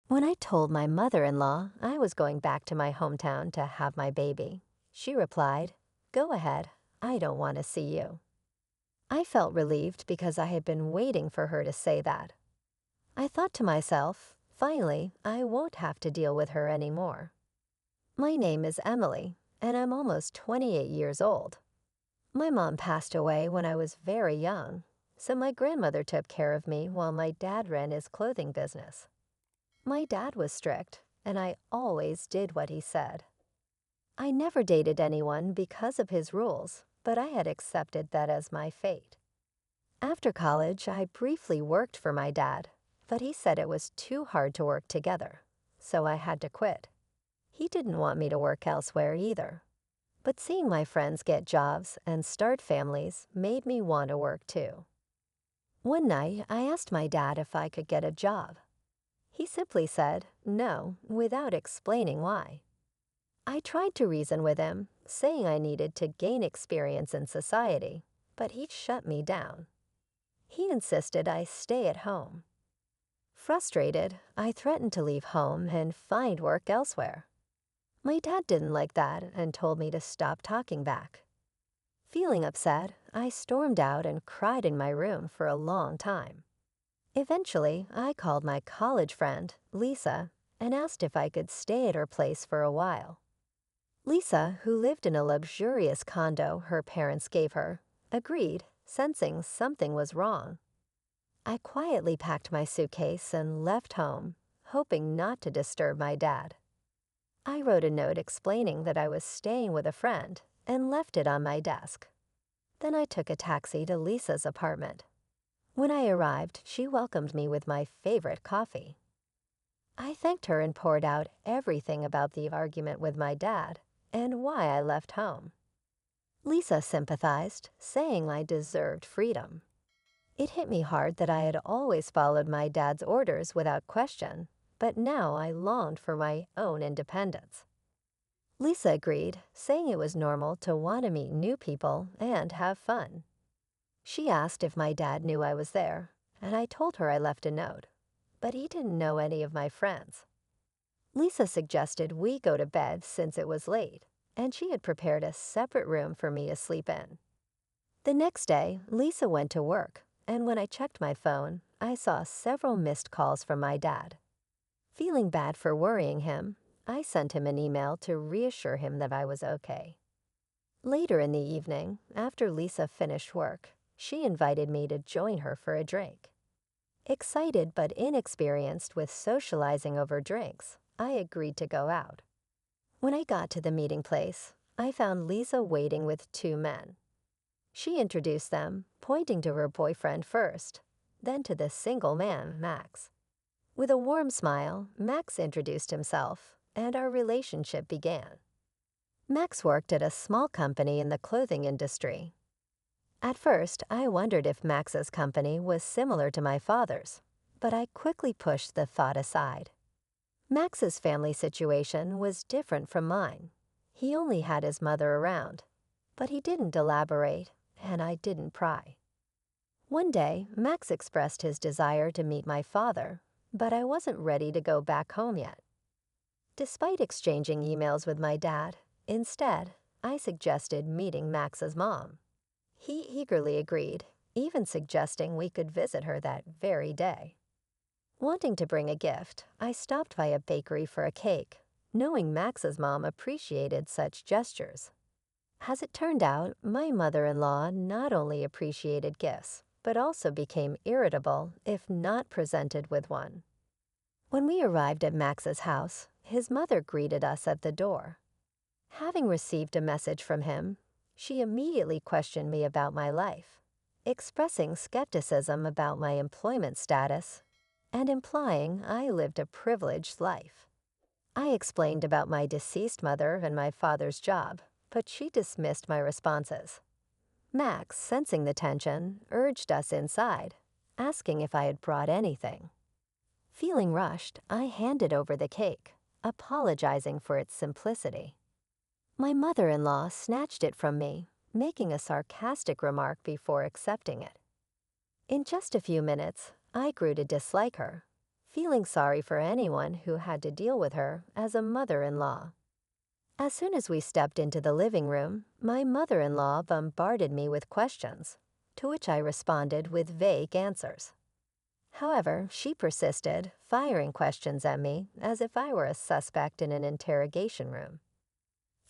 When I told my mother-in-law I was going back to my hometown to have my baby, she replied, "Go ahead, I don't want to see you." I felt relieved because I had been waiting for her to say that. I thought to myself, finally, I won't have to deal with her anymore. My name is Emily, and I'm almost 28 years old. My mom passed away when I was very young, so my grandmother took care of me while my dad ran his clothing business. My dad was strict, and I always did what he said. I never dated anyone because of his rules, but I had accepted that as my fate. After college, I briefly worked for my dad, but he said it was too hard to work together, so I had to quit. He didn't want me to work elsewhere either. But seeing my friends get jobs and start families made me want to work too. One night, I asked my dad if I could get a job. He simply said no without explaining why. I tried to reason with him, saying I needed to gain experience in society, but he shut me down. He insisted I stay at home. Frustrated, I threatened to leave home and find work elsewhere. My dad didn't like that and told me to stop talking back. Feeling upset, I stormed out and cried in my room for a long time. Eventually, I called my college friend, Lisa, and asked if I could stay at her place for a while. Lisa, who lived in a luxurious condo her parents gave her, agreed, sensing something was wrong. I quietly packed my suitcase and left home, hoping not to disturb my dad. I wrote a note explaining that I was staying with a friend and left it on my desk. Then I took a taxi to Lisa's apartment. When I arrived, she welcomed me with my favorite coffee. I thanked her and poured out everything about the argument with my dad and why I left home. Lisa sympathized, saying I deserved freedom. It hit me hard that I had always followed my dad's orders without question, but now I longed for my own independence. Lisa agreed, saying it was normal to want to meet new people and have fun. She asked if my dad knew I was there, and I told her I left a note, but he didn't know any of my friends. Lisa suggested we go to bed since it was late, and she had prepared a separate room for me to sleep in. The next day, Lisa went to work, and when I checked my phone, I saw several missed calls from my dad. Feeling bad for worrying him, I sent him an email to reassure him that I was okay. Later in the evening, after Lisa finished work, she invited me to join her for a drink. Excited but inexperienced with socializing over drinks, I agreed to go out. When I got to the meeting place, I found Lisa waiting with two men. She introduced them, pointing to her boyfriend first, then to the single man, Max. With a warm smile, Max introduced himself, and our relationship began. Max worked at a small company in the clothing industry. At first, I wondered if Max's company was similar to my father's, but I quickly pushed the thought aside. Max's family situation was different from mine. He only had his mother around, but he didn't elaborate, and I didn't pry. One day, Max expressed his desire to meet my father, but I wasn't ready to go back home yet. Despite exchanging emails with my dad, instead, I suggested meeting Max's mom. He eagerly agreed, even suggesting we could visit her that very day. Wanting to bring a gift, I stopped by a bakery for a cake, knowing Max's mom appreciated such gestures. As it turned out, my mother-in-law not only appreciated gifts, but also became irritable if not presented with one. When we arrived at Max's house, his mother greeted us at the door. Having received a message from him, she immediately questioned me about my life, expressing skepticism about my employment status and implying I lived a privileged life. I explained about my deceased mother and my father's job, but she dismissed my responses. Max, sensing the tension, urged us inside, asking if I had brought anything. Feeling rushed, I handed over the cake, apologizing for its simplicity. My mother-in-law snatched it from me, making a sarcastic remark before accepting it. In just a few minutes, I grew to dislike her, feeling sorry for anyone who had to deal with her as a mother-in-law. As soon as we stepped into the living room, my mother-in-law bombarded me with questions, to which I responded with vague answers. However, she persisted, firing questions at me as if I were a suspect in an interrogation room.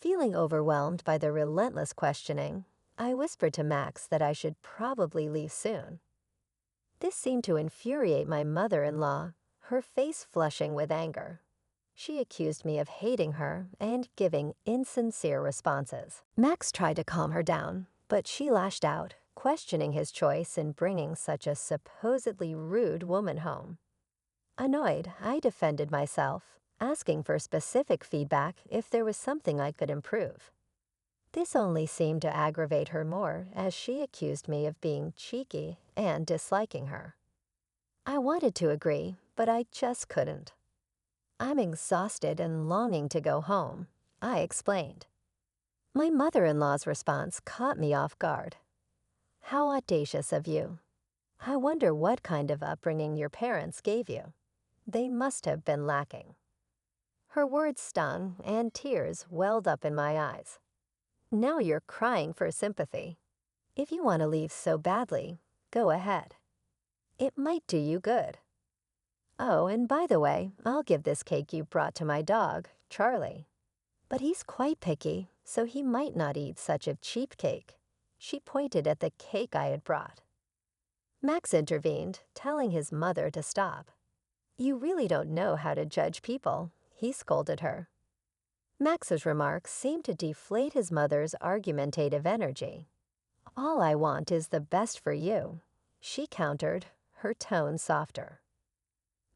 Feeling overwhelmed by the relentless questioning, I whispered to Max that I should probably leave soon. This seemed to infuriate my mother-in-law, her face flushing with anger. She accused me of hating her and giving insincere responses. Max tried to calm her down, but she lashed out, questioning his choice in bringing such a supposedly rude woman home. Annoyed, I defended myself, asking for specific feedback if there was something I could improve. This only seemed to aggravate her more as she accused me of being cheeky and disliking her. I wanted to agree, but I just couldn't. "I'm exhausted and longing to go home," I explained. My mother-in-law's response caught me off guard. "How audacious of you. I wonder what kind of upbringing your parents gave you. They must have been lacking." Her words stung, and tears welled up in my eyes. "Now you're crying for sympathy. If you want to leave so badly, go ahead. It might do you good. Oh, and by the way, I'll give this cake you brought to my dog, Charlie. But he's quite picky, so he might not eat such a cheap cake." She pointed at the cake I had brought. Max intervened, telling his mother to stop. "You really don't know how to judge people," he scolded her. Max's remarks seemed to deflate his mother's argumentative energy. "All I want is the best for you," she countered, her tone softer.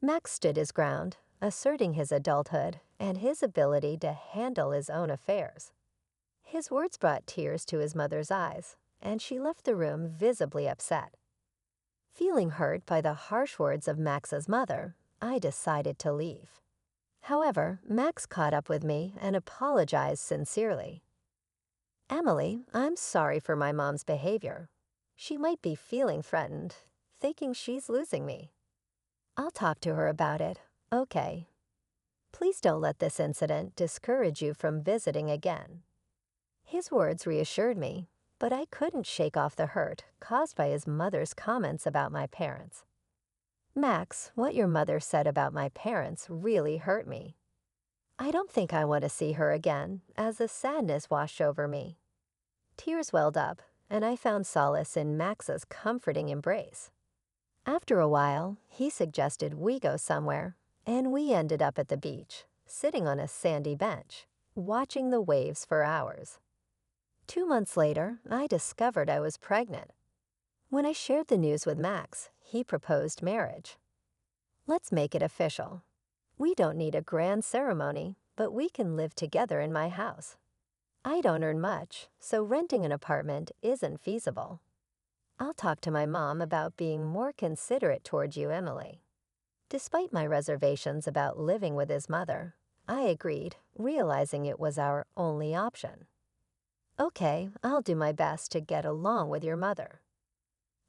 Max stood his ground, asserting his adulthood and his ability to handle his own affairs. His words brought tears to his mother's eyes, and she left the room visibly upset. Feeling hurt by the harsh words of Max's mother, I decided to leave. However, Max caught up with me and apologized sincerely. "Emily, I'm sorry for my mom's behavior. She might be feeling threatened, thinking she's losing me. I'll talk to her about it, okay? Please don't let this incident discourage you from visiting again." His words reassured me, but I couldn't shake off the hurt caused by his mother's comments about my parents. "Max, what your mother said about my parents really hurt me. I don't think I want to see her again," as a sadness washed over me. Tears welled up, and I found solace in Max's comforting embrace. After a while, he suggested we go somewhere, and we ended up at the beach, sitting on a sandy bench, watching the waves for hours. 2 months later, I discovered I was pregnant. When I shared the news with Max, he proposed marriage. "Let's make it official. We don't need a grand ceremony, but we can live together in my house. I don't earn much, so renting an apartment isn't feasible. I'll talk to my mom about being more considerate toward you, Emily." Despite my reservations about living with his mother, I agreed, realizing it was our only option. "Okay, I'll do my best to get along with your mother."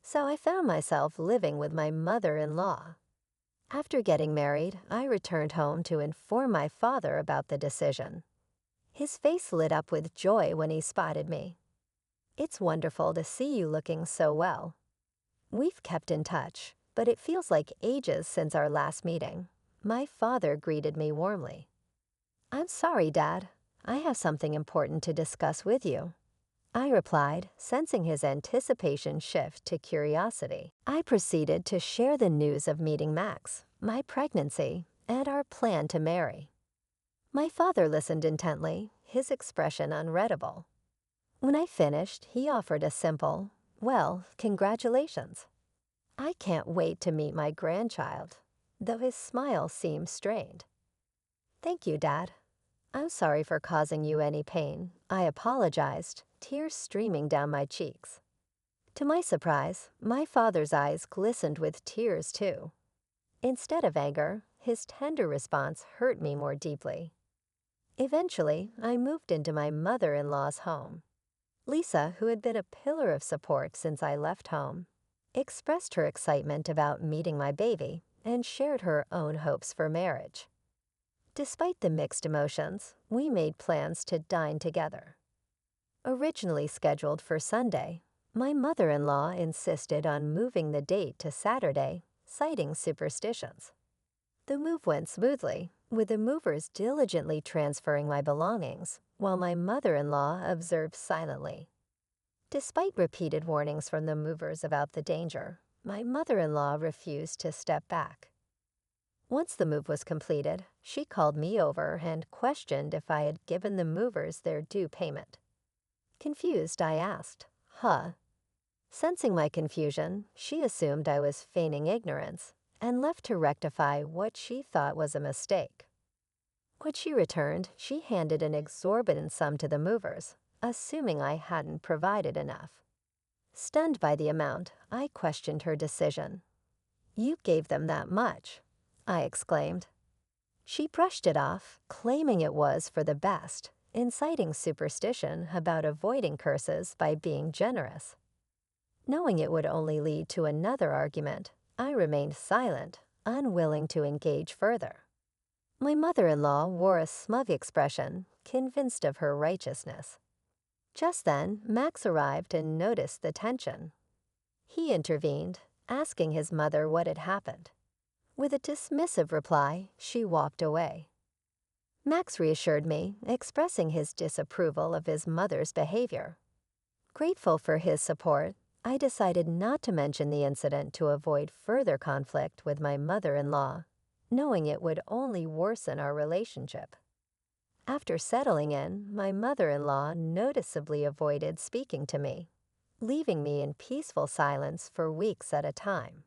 So I found myself living with my mother-in-law. After getting married, I returned home to inform my father about the decision. His face lit up with joy when he spotted me. "It's wonderful to see you looking so well. We've kept in touch, but it feels like ages since our last meeting." My father greeted me warmly. "I'm sorry, Dad. I have something important to discuss with you," I replied, sensing his anticipation shift to curiosity. I proceeded to share the news of meeting Max, my pregnancy, and our plan to marry. My father listened intently, his expression unreadable. When I finished, he offered a simple, "Well, congratulations. I can't wait to meet my grandchild," though his smile seemed strained. "Thank you, Dad. I'm sorry for causing you any pain," I apologized, tears streaming down my cheeks. To my surprise, my father's eyes glistened with tears too. Instead of anger, his tender response hurt me more deeply. Eventually, I moved into my mother-in-law's home. Lisa, who had been a pillar of support since I left home, expressed her excitement about meeting my baby and shared her own hopes for marriage. Despite the mixed emotions, we made plans to dine together. Originally scheduled for Sunday, my mother-in-law insisted on moving the date to Saturday, citing superstitions. The move went smoothly, with the movers diligently transferring my belongings, while my mother-in-law observed silently. Despite repeated warnings from the movers about the danger, my mother-in-law refused to step back. Once the move was completed, she called me over and questioned if I had given the movers their due payment. Confused, I asked, "Huh?" Sensing my confusion, she assumed I was feigning ignorance and left to rectify what she thought was a mistake. When she returned, she handed an exorbitant sum to the movers, assuming I hadn't provided enough. Stunned by the amount, I questioned her decision. "You gave them that much," I exclaimed. She brushed it off, claiming it was for the best, inciting superstition about avoiding curses by being generous. Knowing it would only lead to another argument, I remained silent, unwilling to engage further. My mother-in-law wore a smug expression, convinced of her righteousness. Just then, Max arrived and noticed the tension. He intervened, asking his mother what had happened. With a dismissive reply, she walked away. Max reassured me, expressing his disapproval of his mother's behavior. Grateful for his support, I decided not to mention the incident to avoid further conflict with my mother-in-law, knowing it would only worsen our relationship. After settling in, my mother-in-law noticeably avoided speaking to me, leaving me in peaceful silence for weeks at a time.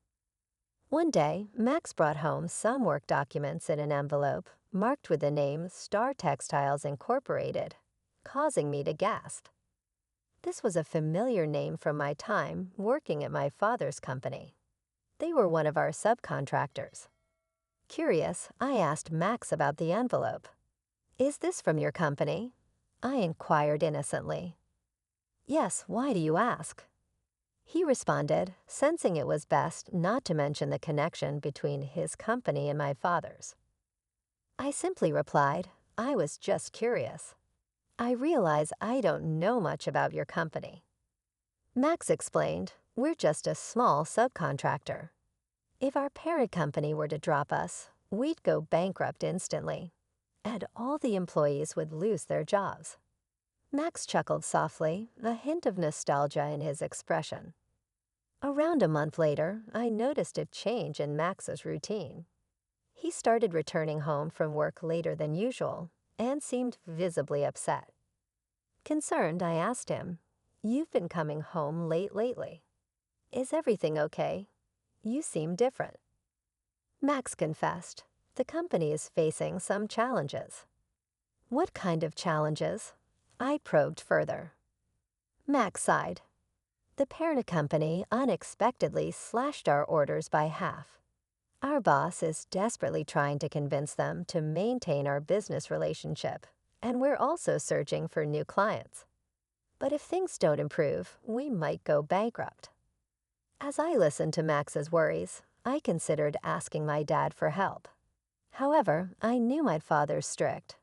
One day, Max brought home some work documents in an envelope marked with the name Star Textiles Incorporated, causing me to gasp. This was a familiar name from my time working at my father's company. They were one of our subcontractors. Curious, I asked Max about the envelope. "Is this from your company?" I inquired innocently. "Yes, why do you ask?" He responded, sensing it was best not to mention the connection between his company and my father's. I simply replied, "I was just curious. I realize I don't know much about your company." Max explained, "We're just a small subcontractor. If our parent company were to drop us, we'd go bankrupt instantly, and all the employees would lose their jobs." Max chuckled softly, a hint of nostalgia in his expression. Around a month later, I noticed a change in Max's routine. He started returning home from work later than usual and seemed visibly upset. Concerned, I asked him, "You've been coming home late lately. Is everything okay? You seem different." Max confessed, "The company is facing some challenges." "What kind of challenges?" I probed further. Max sighed. "The parent company unexpectedly slashed our orders by half. Our boss is desperately trying to convince them to maintain our business relationship, and we're also searching for new clients. But if things don't improve, we might go bankrupt." As I listened to Max's worries, I considered asking my dad for help. However, I knew my father's strict.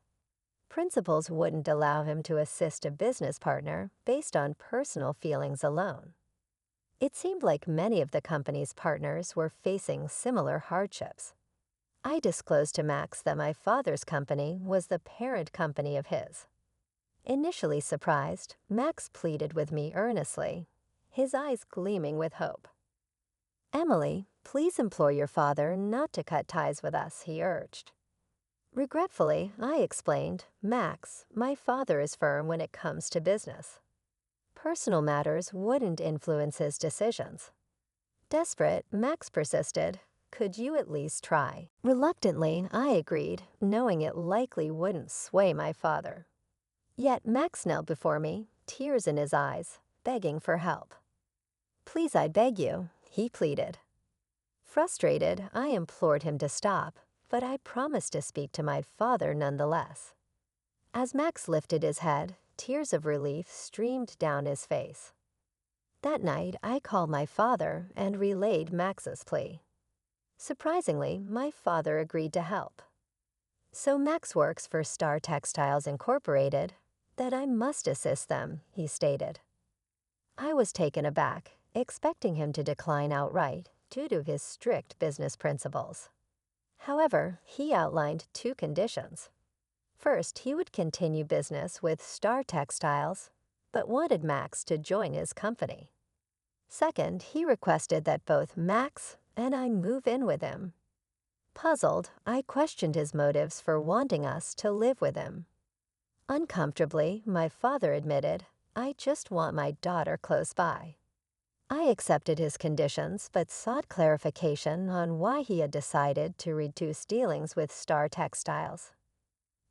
Principals wouldn't allow him to assist a business partner based on personal feelings alone. It seemed like many of the company's partners were facing similar hardships. I disclosed to Max that my father's company was the parent company of his. Initially surprised, Max pleaded with me earnestly, his eyes gleaming with hope. "Emily, please implore your father not to cut ties with us," he urged. Regretfully, I explained, "Max, my father is firm when it comes to business. Personal matters wouldn't influence his decisions." Desperate, Max persisted, "Could you at least try?" Reluctantly, I agreed, knowing it likely wouldn't sway my father. Yet Max knelt before me, tears in his eyes, begging for help. "Please, I beg you," he pleaded. Frustrated, I implored him to stop, but I promised to speak to my father nonetheless. As Max lifted his head, tears of relief streamed down his face. That night, I called my father and relayed Max's plea. Surprisingly, my father agreed to help. So Max works for Star Textiles Incorporated, that I must assist them, he stated. I was taken aback, expecting him to decline outright due to his strict business principles. However, he outlined two conditions. First, he would continue business with Star Textiles, but wanted Max to join his company. Second, he requested that both Max and I move in with him. Puzzled, I questioned his motives for wanting us to live with him. Uncomfortably, my father admitted, I just want my daughter close by. I accepted his conditions but sought clarification on why he had decided to reduce dealings with Star Textiles.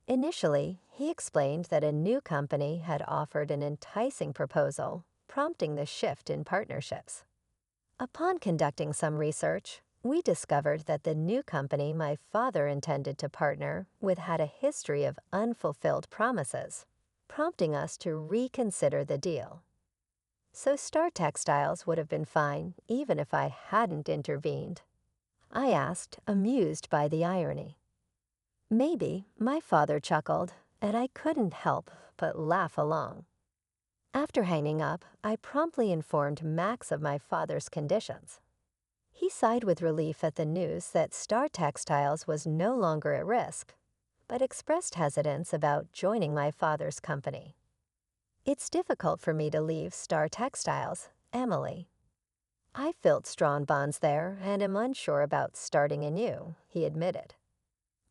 Initially, he explained that a new company had offered an enticing proposal, prompting the shift in partnerships. Upon conducting some research, we discovered that the new company my father intended to partner with had a history of unfulfilled promises, prompting us to reconsider the deal. So Star Textiles would have been fine even if I hadn't intervened. I asked, amused by the irony. Maybe, my father chuckled, and I couldn't help but laugh along. After hanging up, I promptly informed Max of my father's conditions. He sighed with relief at the news that Star Textiles was no longer at risk, but expressed hesitance about joining my father's company. It's difficult for me to leave Star Textiles, Emily. I've built strong bonds there and am unsure about starting anew, he admitted.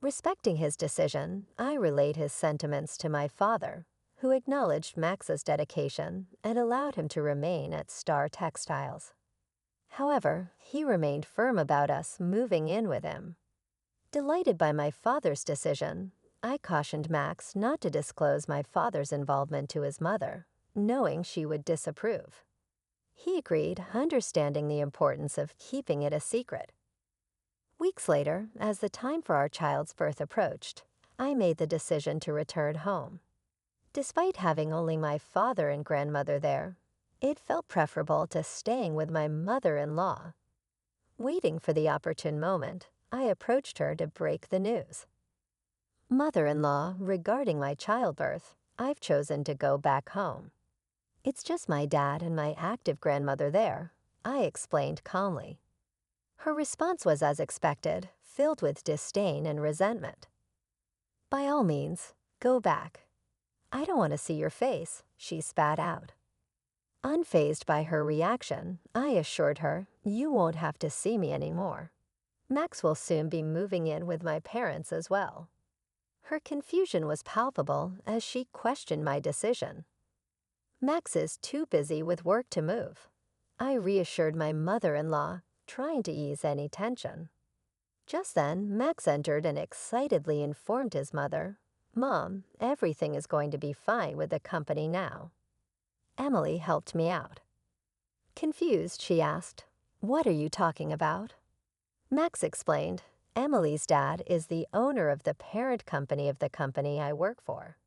Respecting his decision, I relayed his sentiments to my father, who acknowledged Max's dedication and allowed him to remain at Star Textiles. However, he remained firm about us moving in with him. Delighted by my father's decision, I cautioned Max not to disclose my father's involvement to his mother, knowing she would disapprove. He agreed, understanding the importance of keeping it a secret. Weeks later, as the time for our child's birth approached, I made the decision to return home. Despite having only my father and grandmother there, it felt preferable to staying with my mother-in-law. Waiting for the opportune moment, I approached her to break the news. Mother-in-law, regarding my childbirth, I've chosen to go back home. It's just my dad and my active grandmother there, I explained calmly. Her response was as expected, filled with disdain and resentment. By all means, go back. I don't want to see your face, she spat out. Unfazed by her reaction, I assured her, you won't have to see me anymore. Max will soon be moving in with my parents as well. Her confusion was palpable as she questioned my decision. Max is too busy with work to move. I reassured my mother-in-law, trying to ease any tension. Just then, Max entered and excitedly informed his mother, Mom, everything is going to be fine with the company now. Emily helped me out. Confused, she asked, What are you talking about? Max explained, Emily's dad is the owner of the parent company of the company I work for.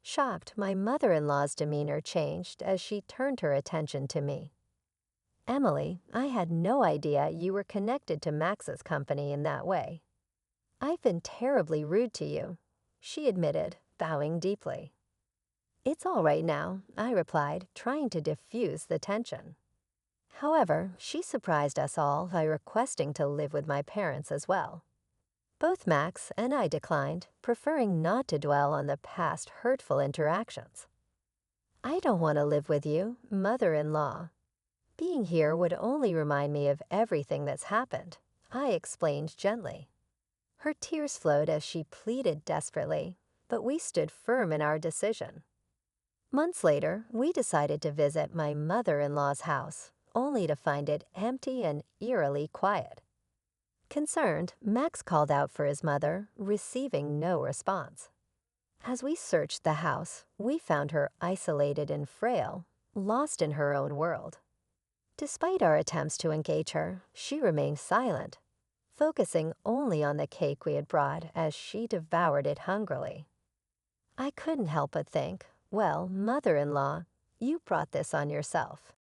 Shocked, my mother-in-law's demeanor changed as she turned her attention to me. Emily, I had no idea you were connected to Max's company in that way. I've been terribly rude to you, she admitted, bowing deeply. It's all right now, I replied, trying to diffuse the tension. However, she surprised us all by requesting to live with my parents as well. Both Max and I declined, preferring not to dwell on the past hurtful interactions. I don't want to live with you, mother-in-law. Being here would only remind me of everything that's happened, I explained gently. Her tears flowed as she pleaded desperately, but we stood firm in our decision. Months later, we decided to visit my mother-in-law's house, only to find it empty and eerily quiet. Concerned, Max called out for his mother, receiving no response. As we searched the house, we found her isolated and frail, lost in her own world. Despite our attempts to engage her, she remained silent, focusing only on the cake we had brought as she devoured it hungrily. I couldn't help but think, well, mother-in-law, you brought this on yourself.